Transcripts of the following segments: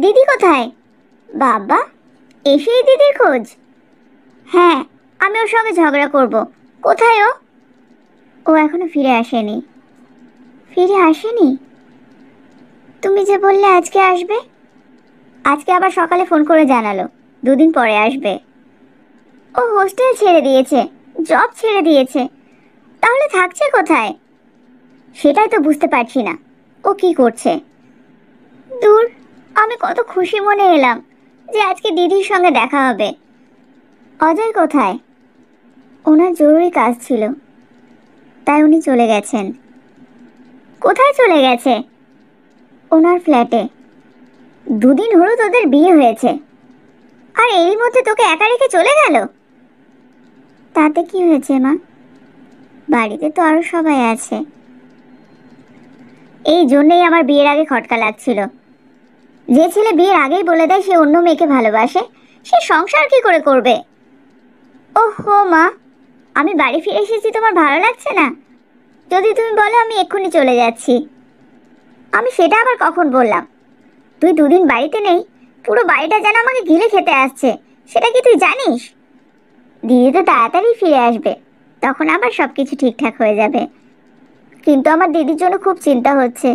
দিদি কোথায়? বাবা, এসেই দিদির খোঁজ? হ্যাঁ, আমি ওর সঙ্গে ঝগড়া করব। কোথায় ও? ও এখনো ফিরে আসেনি। ফিরে আসেনি? তুমি যে বললে আজকে আসবে। আজকে আবার সকালে ফোন করে জানালো 2 দিন পরে আসবে। ও হোস্টেল ছেড়ে দিয়েছে, জব ছেড়ে দিয়েছে। তাহলে থাকছে কোথায়? সেটাই তো বুঝতে পারছি না। ও কি করছে? দূর, আমি কত খুশি মনে এলাম যে আজকে দিদির সঙ্গে দেখা হবে। অজয় কোথায়? ওনার জরুরি কাজ ছিল, তাই উনি চলে গেছেন। কোথায় চলে গেছে? ওনার ফ্ল্যাটে। 2 দিন হলো তোদের বিয়ে হয়েছে, আর এরই মধ্যে তোকে একা রেখে চলে গেল? তাতে কি হয়েছে মা? বাড়িতে তো আরো সবাই আছে। এই জন্যই আমার বিয়ের আগে খটকা লাগছিল। যে ছেলে বিয়ের আগেই বলে দেয় সে অন্য মেয়েকে ভালোবাসে, সে সংসার কি করে করবে? ওহো মা, আমি বাড়ি ফিরে এসেছি, তোমার ভালো লাগছে না? যদি তুমি বলো আমি এক্ষুনি চলে যাচ্ছি। আমি সেটা আবার কখন বললাম? তুই 2 দিন বাড়িতে নেই, পুরো বাড়িটা যেন আমাকে গিলে খেতে আসছে, সেটা কি তুই জানিস? দিদি তো তাড়াতাড়ি ফিরে আসবে, তখন আবার সবকিছু ঠিকঠাক হয়ে যাবে। কিন্তু আমার দিদির জন্য খুব চিন্তা হচ্ছে।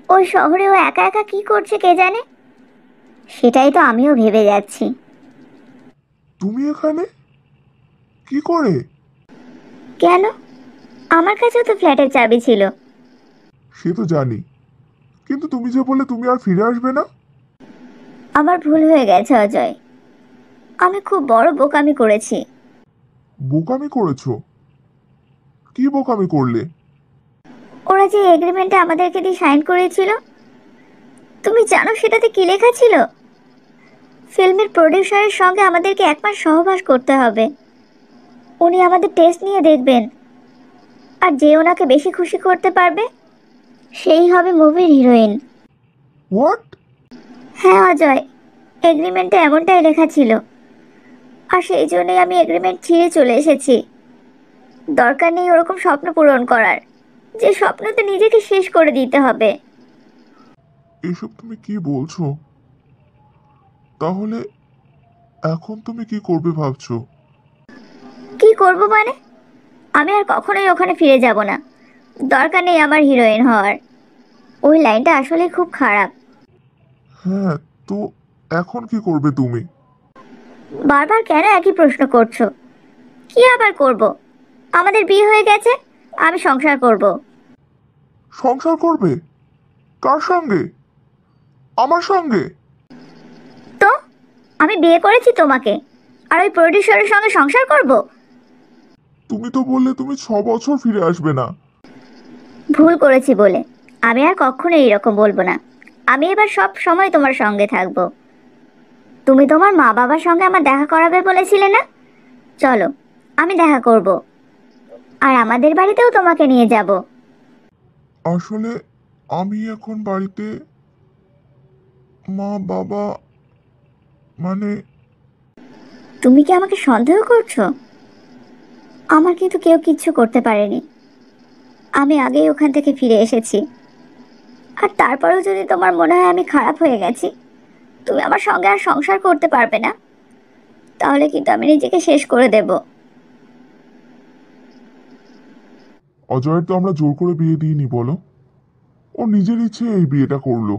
ওই শহরে ও একা একা কি করছে কে জানে। সেটাই তো আমিও ভেবে যাচ্ছি। তুমি এখানে কি করে? কেন? আমার কাছেও তো ফ্ল্যাটের চাবি ছিল। সে তো জানি, কিন্তু তুমি যে বললে তুমি আর ফিরে আসবে না। আমার ভুল হয়ে গেছে অজয়, আমি খুব বড় বোকামি করেছি। বোকামি করেছো? কি বোকামি করলে? ওরা যে এগ্রিমেন্টে আমাদেরকে দিয়ে সাইন করেছিল, তুমি জানো সেটাতে কি লেখা ছিল? ফিল্মের প্রডিউসারের সঙ্গে আমাদেরকে 1 মাস সহবাস করতে হবে। উনি আমাদের টেস্ট নিয়ে দেখবেন, আর যে ওনাকে বেশি খুশি করতে পারবে সেই হবে মুভির হিরোইন। হোয়াট? হ্যাঁ অজয়, এগ্রিমেন্টে এমনটাই লেখা ছিল। আর সেই জন্যই আমি এগ্রিমেন্ট ছিঁড়ে চলে এসেছি। দরকার নেই ওরকম স্বপ্ন পূরণ করার, যে স্বপ্নতে নিজেকে শেষ করে দিতে হবে। এসব তুমি কি বলছো? তাহলে এখন তুমি কি করবে ভাবছো? কি করব মানে? আমি আর কখনোই ওখানে ফিরে যাব না। দরকার নেই আমার হিরোইন হওয়ার। ওই লাইনটা আসলে খুব খারাপ। হ্যাঁ, তো এখন কি করবে তুমি? বারবার কেন একই প্রশ্ন করছো? কি আবার করব? আমাদের বিয়ে হয়ে গেছে, আমি সংসার করব। সংসার করবে? কার সঙ্গে? আমার সঙ্গে? তো আমি বিয়ে করেছি তোমাকে, আর ওই প্রডিউসারের সঙ্গে সংসার করব? তুমি তো বললে তুমি 6 বছর ফিরে আসবে না। ভুল করেছি বলে আমি আর কখনো এইরকম বলবো না। আমি এবার সব সময় তোমার সঙ্গে থাকবো। তুমি তোমার মা বাবার সঙ্গে আমার দেখা করাবে বলেছিলে না? চলো, আমি দেখা করব। আর আমাদের বাড়িতেও তোমাকে নিয়ে যাব। আসলে আমি এখন বাড়িতে, মা বাবা, মানে তুমি কি আমাকে সন্দেহ করছো? আমার কিন্তু কেউ কিচ্ছু করতে পারেনি। আমি আগেই ওখান থেকে ফিরে এসেছি। আর তারপরেও যদি তোমার মনে হয় আমি খারাপ হয়ে গেছি, তুমি আমার সঙ্গে আর সংসার করতে পারবে না, তাহলে কিন্তু আমি নিজেকে শেষ করে দেব। অজয়ের তো আমরা জোর করে বিয়ে দিইনি বলো। ও নিজের ইচ্ছে এই বিয়েটা করলো,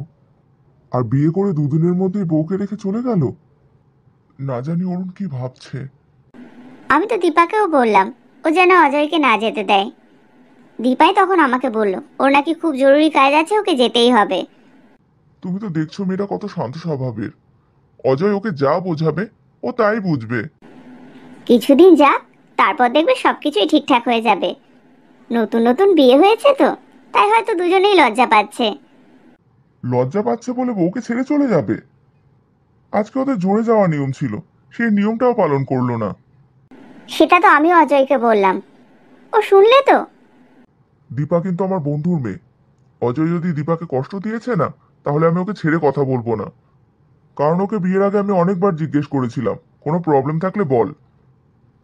আর বিয়ে করে 2 দিনের মধ্যেই বউকে রেখে চলে গেল। না জানি অরুণ কি ভাবছে। আমি তো দীপাকেও বললাম ও যেন অজয়কে না যেতে দেয়। দীপাই তখন আমাকে বলল ওর নাকি খুব জরুরি কাজ আছে, ওকে যেতেই হবে। তুমি তো দেখছো মেয়েটা কত শান্ত স্বভাবের। অজয় ওকে যা বোঝাবে ও তাই বুঝবে। কিছুদিন যাক, তারপর দেখবে সবকিছুই ঠিকঠাক হয়ে যাবে। নতুন নতুন বিয়ে হয়েছে তো, তাই হয়তো দুজনেই লজ্জা পাচ্ছে। লজ্জা পাচ্ছে বলে বউকে ছেড়ে চলে যাবে? আজকে ওদের জোরে যাওয়া নিয়ম ছিল, সেই নিয়মটাও পালন করলো না। সেটা তো আমিও অজয়কে বললাম, ও শুনলে তো। দীপা কিন্তু আমার বন্ধুর মেয়ে। অজয় যদি দীপাকে কষ্ট দিয়েছে না, তাহলে আমি ওকে ছেড়ে কথা বলবো না। কারণ ওকে বিয়ের আগে আমি অনেকবার জিজ্ঞেস করেছিলাম কোনো প্রবলেম থাকলে বল।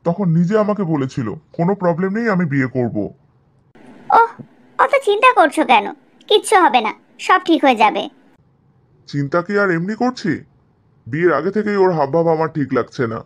তখন নিজে আমাকে বলেছিল কোনো প্রবলেম নেই, আমি বিয়ে করব। ওহ, অত চিন্তা করছো কেন? কিচ্ছু হবে না, সব ঠিক হয়ে যাবে। চিন্তা কি আর এমনি করছি? বিয়ের আগে থেকেই ওর হাবভাব আমার ঠিক লাগছে না।